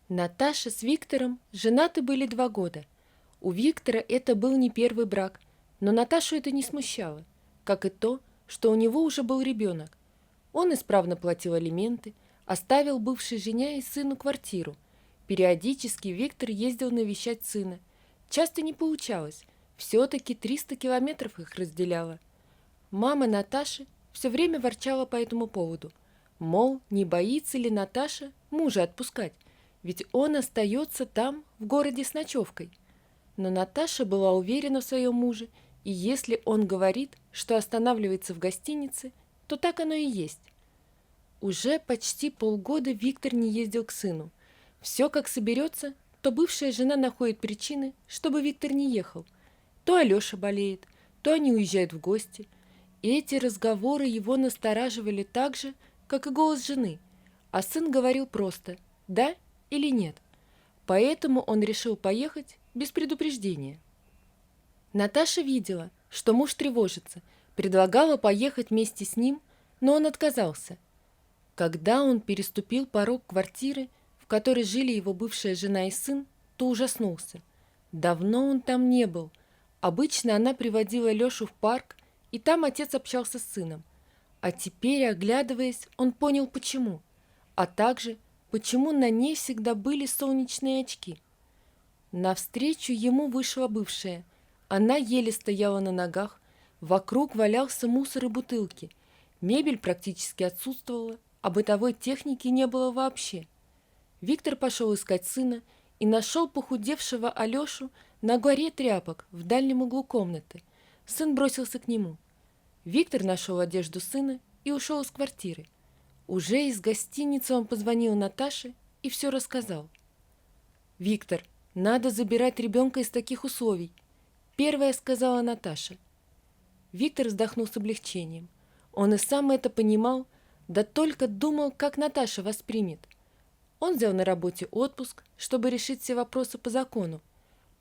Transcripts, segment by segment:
Наташа с Виктором женаты были 2 года. У Виктора это был не первый брак, но Наташу это не смущало, как и то, что у него уже был ребенок. Он исправно платил алименты, оставил бывшей жене и сыну квартиру. Периодически Виктор ездил навещать сына. Часто не получалось, все-таки 300 километров их разделяло. Мама Наташи все время ворчала по этому поводу. Мол, не боится ли Наташа мужа отпускать, ведь он остается там, в городе с ночевкой. Но Наташа была уверена в своем муже, и если он говорит, что останавливается в гостинице, то так оно и есть. Уже почти полгода Виктор не ездил к сыну. Все как соберется, то бывшая жена находит причины, чтобы Виктор не ехал. То Алеша болеет, то они уезжают в гости. И эти разговоры его настораживали так же, как и голос жены, а сын говорил просто «да» или «нет». Поэтому он решил поехать без предупреждения. Наташа видела, что муж тревожится, предлагала поехать вместе с ним, но он отказался. Когда он переступил порог квартиры, в которой жили его бывшая жена и сын, то ужаснулся. Давно он там не был. Обычно она приводила Лешу в парк, и там отец общался с сыном. А теперь, оглядываясь, он понял почему, а также почему на ней всегда были солнечные очки. Навстречу ему вышла бывшая. Она еле стояла на ногах, вокруг валялся мусор и бутылки. Мебель практически отсутствовала, а бытовой техники не было вообще. Виктор пошел искать сына и нашел похудевшего Алешу на горе тряпок в дальнем углу комнаты. Сын бросился к нему. Виктор нашел одежду сына и ушел из квартиры. Уже из гостиницы он позвонил Наташе и все рассказал. «Виктор, надо забирать ребенка из таких условий», — первая сказала Наташа. Виктор вздохнул с облегчением. Он и сам это понимал, да только думал, как Наташа воспримет. Он взял на работе отпуск, чтобы решить все вопросы по закону.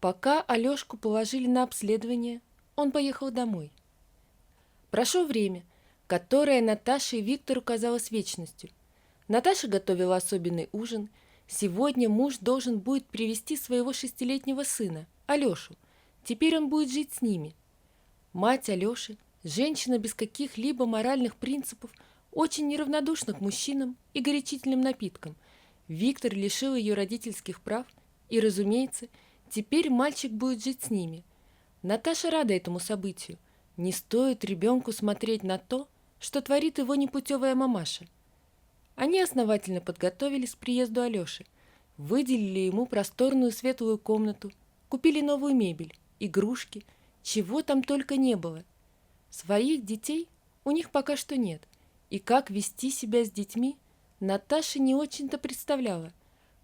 Пока Алешку положили на обследование, он поехал домой. Прошло время, которое Наташе и Виктору казалось вечностью. Наташа готовила особенный ужин. Сегодня муж должен будет привезти своего 6-летнего сына, Алешу. Теперь он будет жить с ними. Мать Алеши, женщина без каких-либо моральных принципов, очень неравнодушна к мужчинам и горячительным напиткам. Виктор лишил ее родительских прав, и, разумеется, теперь мальчик будет жить с ними. Наташа рада этому событию. Не стоит ребенку смотреть на то, что творит его непутевая мамаша. Они основательно подготовились к приезду Алеши, выделили ему просторную светлую комнату, купили новую мебель, игрушки, чего там только не было. Своих детей у них пока что нет, и как вести себя с детьми Наташа не очень-то представляла,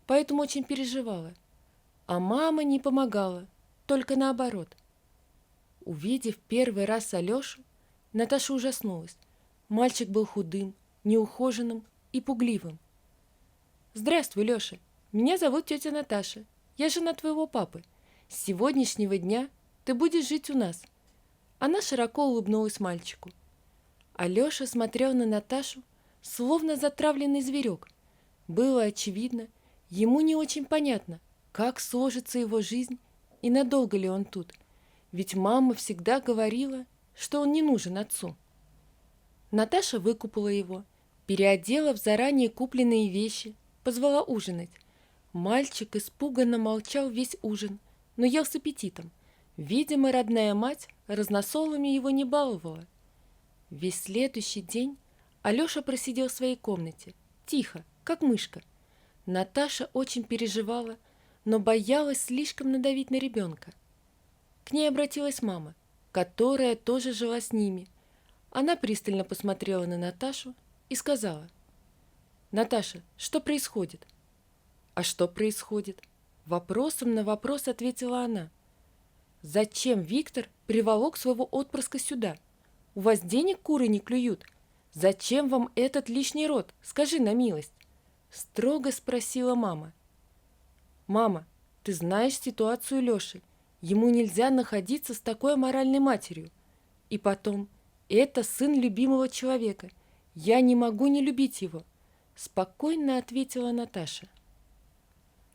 поэтому очень переживала. А мама не помогала, только наоборот. Увидев первый раз Алешу, Наташа ужаснулась. Мальчик был худым, неухоженным и пугливым. «Здравствуй, Леша. Меня зовут тетя Наташа. Я жена твоего папы. С сегодняшнего дня ты будешь жить у нас». Она широко улыбнулась мальчику. Алеша смотрел на Наташу, словно затравленный зверек. Было очевидно, ему не очень понятно, как сложится его жизнь и надолго ли он тут. Ведь мама всегда говорила, что он не нужен отцу. Наташа выкупала его, переодела в заранее купленные вещи, позвала ужинать. Мальчик испуганно молчал весь ужин, но ел с аппетитом. Видимо, родная мать разносолами его не баловала. Весь следующий день Алеша просидел в своей комнате, тихо, как мышка. Наташа очень переживала, но боялась слишком надавить на ребенка. К ней обратилась мама, которая тоже жила с ними. Она пристально посмотрела на Наташу и сказала: «Наташа, что происходит?» «А что происходит?» Вопросом на вопрос ответила она. «Зачем Виктор приволок своего отпрыска сюда? У вас денег куры не клюют? Зачем вам этот лишний род? Скажи на милость!» Строго спросила мама. «Мама, ты знаешь ситуацию Леши. Ему нельзя находиться с такой аморальной матерью. И потом, это сын любимого человека. Я не могу не любить его», — спокойно ответила Наташа.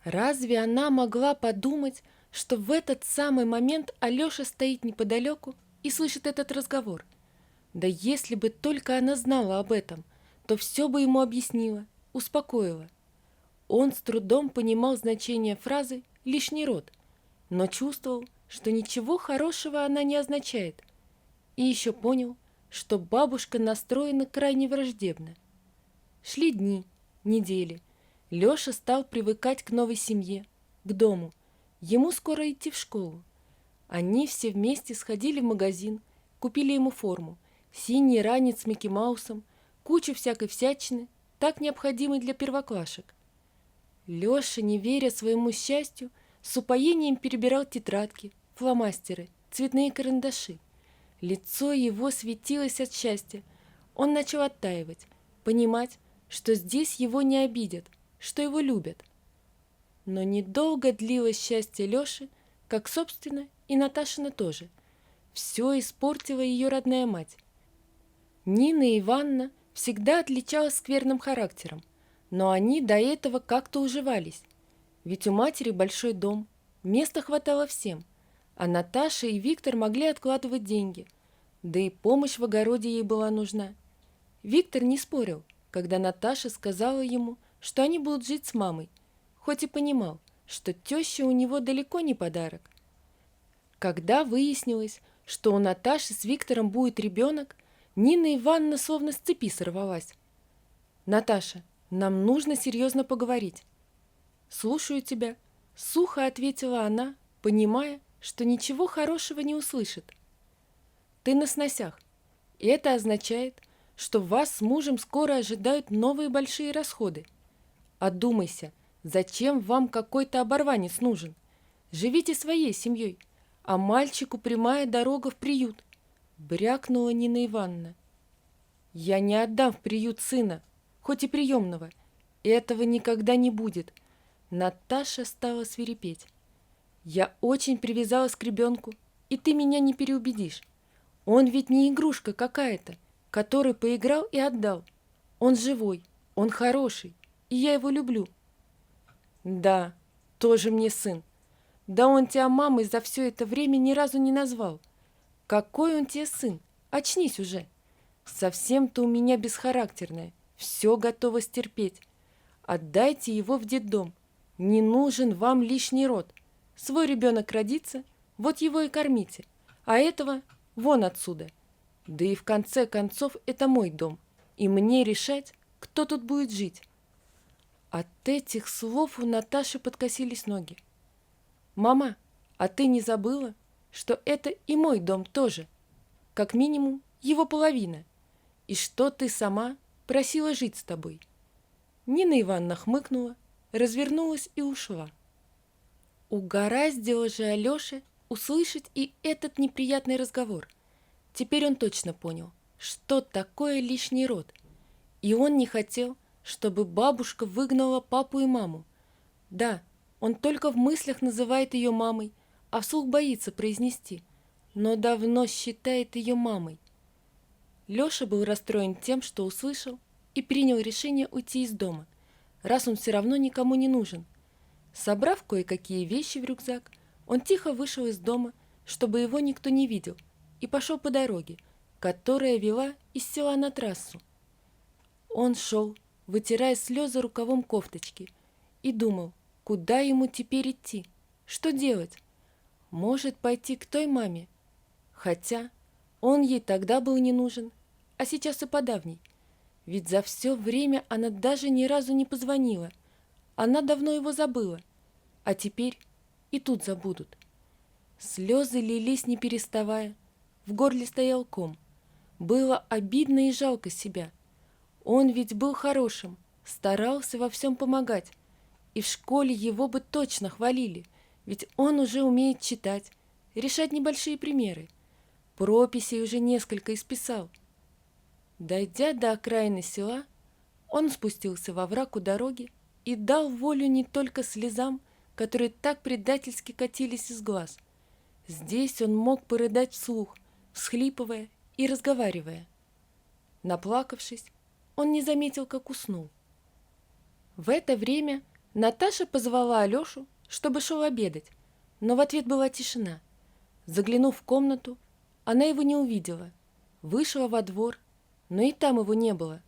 Разве она могла подумать, что в этот самый момент Алеша стоит неподалеку и слышит этот разговор? Да если бы только она знала об этом, то все бы ему объяснила, успокоила. Он с трудом понимал значение фразы «лишний род», но чувствовал, что ничего хорошего она не означает, и еще понял, что бабушка настроена крайне враждебно. Шли дни, недели. Леша стал привыкать к новой семье, к дому. Ему скоро идти в школу. Они все вместе сходили в магазин, купили ему форму, синий ранец с Микки Маусом, кучу всякой всячины, так необходимой для первоклашек. Леша, не веря своему счастью, с упоением перебирал тетрадки, фломастеры, цветные карандаши. Лицо его светилось от счастья. Он начал оттаивать, понимать, что здесь его не обидят, что его любят. Но недолго длилось счастье Леши, как, собственно, и Наташина тоже. Все испортила ее родная мать. Нина Ивановна всегда отличалась скверным характером, но они до этого как-то уживались. Ведь у матери большой дом, места хватало всем, а Наташа и Виктор могли откладывать деньги, да и помощь в огороде ей была нужна. Виктор не спорил, когда Наташа сказала ему, что они будут жить с мамой, хоть и понимал, что теща у него далеко не подарок. Когда выяснилось, что у Наташи с Виктором будет ребенок, Нина Ивановна словно с цепи сорвалась. «Наташа, нам нужно серьезно поговорить». «Слушаю тебя», — сухо ответила она, понимая, что ничего хорошего не услышит. «Ты на сносях, и это означает, что вас с мужем скоро ожидают новые большие расходы. Одумайся, зачем вам какой-то оборванец нужен? Живите своей семьей, а мальчику прямая дорога в приют», — брякнула Нина Ивановна. «Я не отдам в приют сына, хоть и приемного. Этого никогда не будет». Наташа стала свирепеть. «Я очень привязалась к ребенку, и ты меня не переубедишь. Он ведь не игрушка какая-то, который поиграл и отдал. Он живой, он хороший, и я его люблю». «Да, тоже мне сын. Да он тебя мамой за все это время ни разу не назвал. Какой он тебе сын? Очнись уже. Совсем ты у меня бесхарактерная, все готова стерпеть. Отдайте его в детдом. Не нужен вам лишний род. Свой ребенок родится, вот его и кормите, а этого вон отсюда. Да и в конце концов это мой дом, и мне решать, кто тут будет жить». От этих слов у Наташи подкосились ноги. «Мама, а ты не забыла, что это и мой дом тоже? Как минимум его половина. И что ты сама просила жить с тобой?» Нина Ивановна хмыкнула, развернулась и ушла. Угораздило же Алёше услышать и этот неприятный разговор. Теперь он точно понял, что такое лишний род. И он не хотел, чтобы бабушка выгнала папу и маму. Да, он только в мыслях называет ее мамой, а вслух боится произнести, но давно считает ее мамой. Леша был расстроен тем, что услышал, и принял решение уйти из дома, раз он все равно никому не нужен. Собрав кое-какие вещи в рюкзак, он тихо вышел из дома, чтобы его никто не видел, и пошел по дороге, которая вела из села на трассу. Он шел, вытирая слезы рукавом кофточки, и думал, куда ему теперь идти, что делать. Может, пойти к той маме? Хотя он ей тогда был не нужен, а сейчас и подавней. Ведь за все время она даже ни разу не позвонила. Она давно его забыла, а теперь и тут забудут. Слезы лились не переставая, в горле стоял ком. Было обидно и жалко себя. Он ведь был хорошим, старался во всем помогать. И в школе его бы точно хвалили, ведь он уже умеет читать, решать небольшие примеры. Прописей уже несколько исписал. Дойдя до окраины села, он спустился во враг у дороги и дал волю не только слезам, которые так предательски катились из глаз. Здесь он мог порыдать вслух, всхлипывая и разговаривая. Наплакавшись, он не заметил, как уснул. В это время Наташа позвала Алешу, чтобы шел обедать, но в ответ была тишина. Заглянув в комнату, она его не увидела. Вышла во двор, но и там его не было.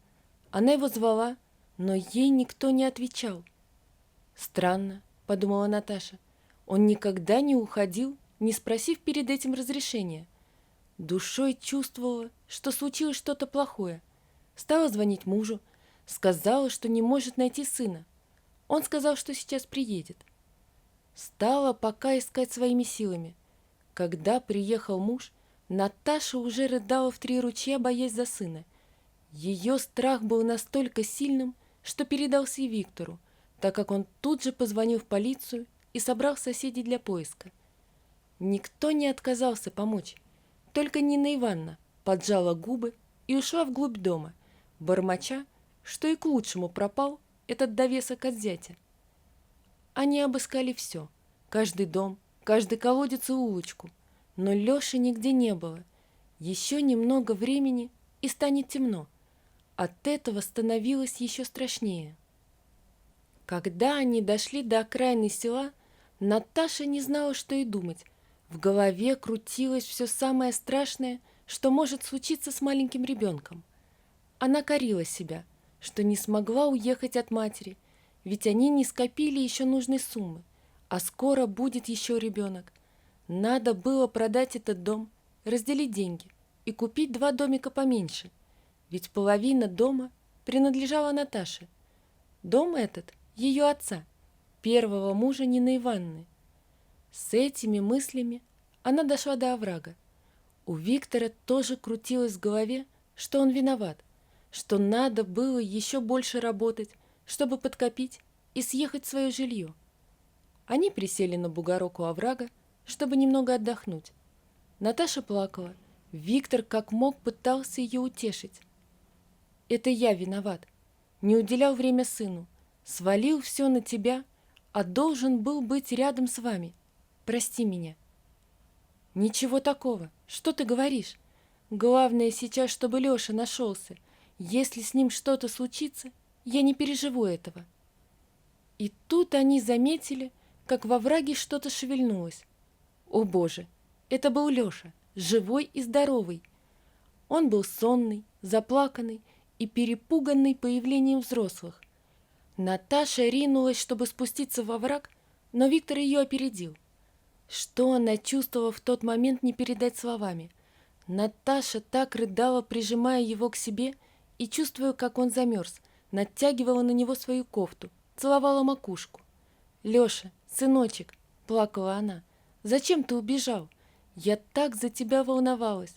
Она его звала, но ей никто не отвечал. «Странно», — подумала Наташа, — «он никогда не уходил, не спросив перед этим разрешения». Душой чувствовала, что случилось что-то плохое. Стала звонить мужу, сказала, что не может найти сына. Он сказал, что сейчас приедет. Стала пока искать своими силами. Когда приехал муж, Наташа уже рыдала в 3 ручья, боясь за сына. Ее страх был настолько сильным, что передался и Виктору, так как он тут же позвонил в полицию и собрал соседей для поиска. Никто не отказался помочь, только Нина Ивановна поджала губы и ушла вглубь дома, бормоча, что и к лучшему пропал этот довесок от зятя. Они обыскали все, каждый дом, каждый колодец и улочку, но Леши нигде не было. Еще немного времени, и станет темно. От этого становилось еще страшнее. Когда они дошли до окраины села, Наташа не знала, что и думать. В голове крутилось все самое страшное, что может случиться с маленьким ребенком. Она корила себя, что не смогла уехать от матери, ведь они не скопили еще нужной суммы, а скоро будет еще ребенок. Надо было продать этот дом, разделить деньги и купить 2 домика поменьше, ведь половина дома принадлежала Наташе. Дом этот – ее отца, первого мужа Нины Ивановны. С этими мыслями она дошла до оврага. У Виктора тоже крутилось в голове, что он виноват, что надо было еще больше работать, чтобы подкопить и съехать в свое жилье. Они присели на бугорок у оврага, чтобы немного отдохнуть. Наташа плакала. Виктор как мог пытался ее утешить. «Это я виноват. Не уделял время сыну. Свалил все на тебя, а должен был быть рядом с вами. Прости меня». «Ничего такого. Что ты говоришь? Главное сейчас, чтобы Леша нашелся. Если с ним что-то случится, я не переживу этого». И тут они заметили, как во враге что-то шевельнулось. О боже, это был Леша, живой и здоровый. Он был сонный, заплаканный и перепуганный появлением взрослых. Наташа ринулась, чтобы спуститься во враг, но Виктор ее опередил. Что она чувствовала в тот момент, не передать словами. Наташа так рыдала, прижимая его к себе, и, чувствуя, как он замерз, натягивала на него свою кофту, целовала макушку. «Леша, сыночек», — плакала она, — «зачем ты убежал? Я так за тебя волновалась».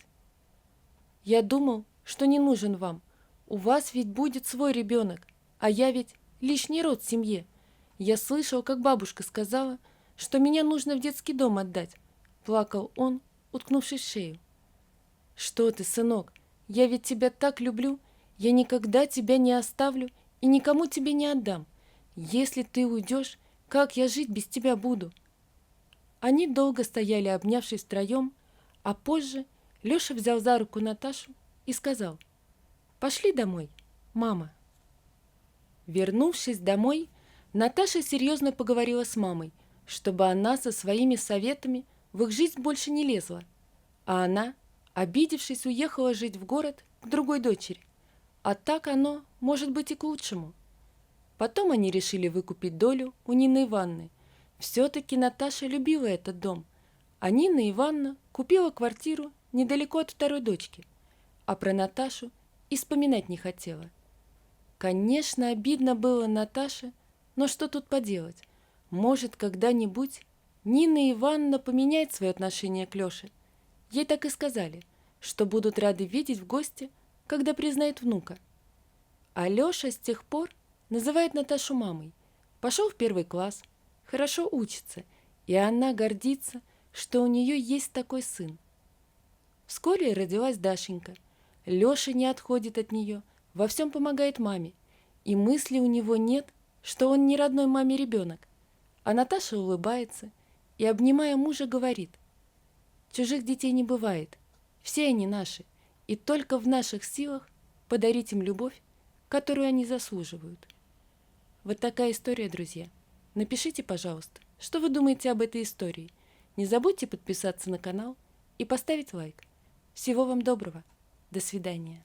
«Я думал, что не нужен вам. У вас ведь будет свой ребенок, а я ведь лишний род в семье. Я слышал, как бабушка сказала, что меня нужно в детский дом отдать», — плакал он, уткнувшись в шею. «Что ты, сынок, я ведь тебя так люблю, я никогда тебя не оставлю и никому тебе не отдам. Если ты уйдешь, как я жить без тебя буду?» Они долго стояли, обнявшись втроем, а позже Леша взял за руку Наташу и сказал: «Пошли домой, мама». Вернувшись домой, Наташа серьезно поговорила с мамой, чтобы она со своими советами в их жизнь больше не лезла, а она, обидевшись, уехала жить в город к другой дочери, а так оно может быть и к лучшему. Потом они решили выкупить долю у Нины Ивановны. Все-таки Наташа любила этот дом, а Нина Ивановна купила квартиру недалеко от второй дочки, а про Наташу и вспоминать не хотела. Конечно, обидно было Наташе, но что тут поделать? Может, когда-нибудь Нина Ивановна поменяет свое отношение к Леше. Ей так и сказали, что будут рады видеть в гости, когда признают внука. А Леша с тех пор называет Наташу мамой. Пошел в 1 класс, хорошо учится, и она гордится, что у нее есть такой сын. Вскоре родилась Дашенька. Леша не отходит от нее, во всем помогает маме, и мысли у него нет, что он не родной маме ребенок. А Наташа улыбается и, обнимая мужа, говорит: «Чужих детей не бывает, все они наши, и только в наших силах подарить им любовь, которую они заслуживают». Вот такая история, друзья. Напишите, пожалуйста, что вы думаете об этой истории. Не забудьте подписаться на канал и поставить лайк. Всего вам доброго. До свидания.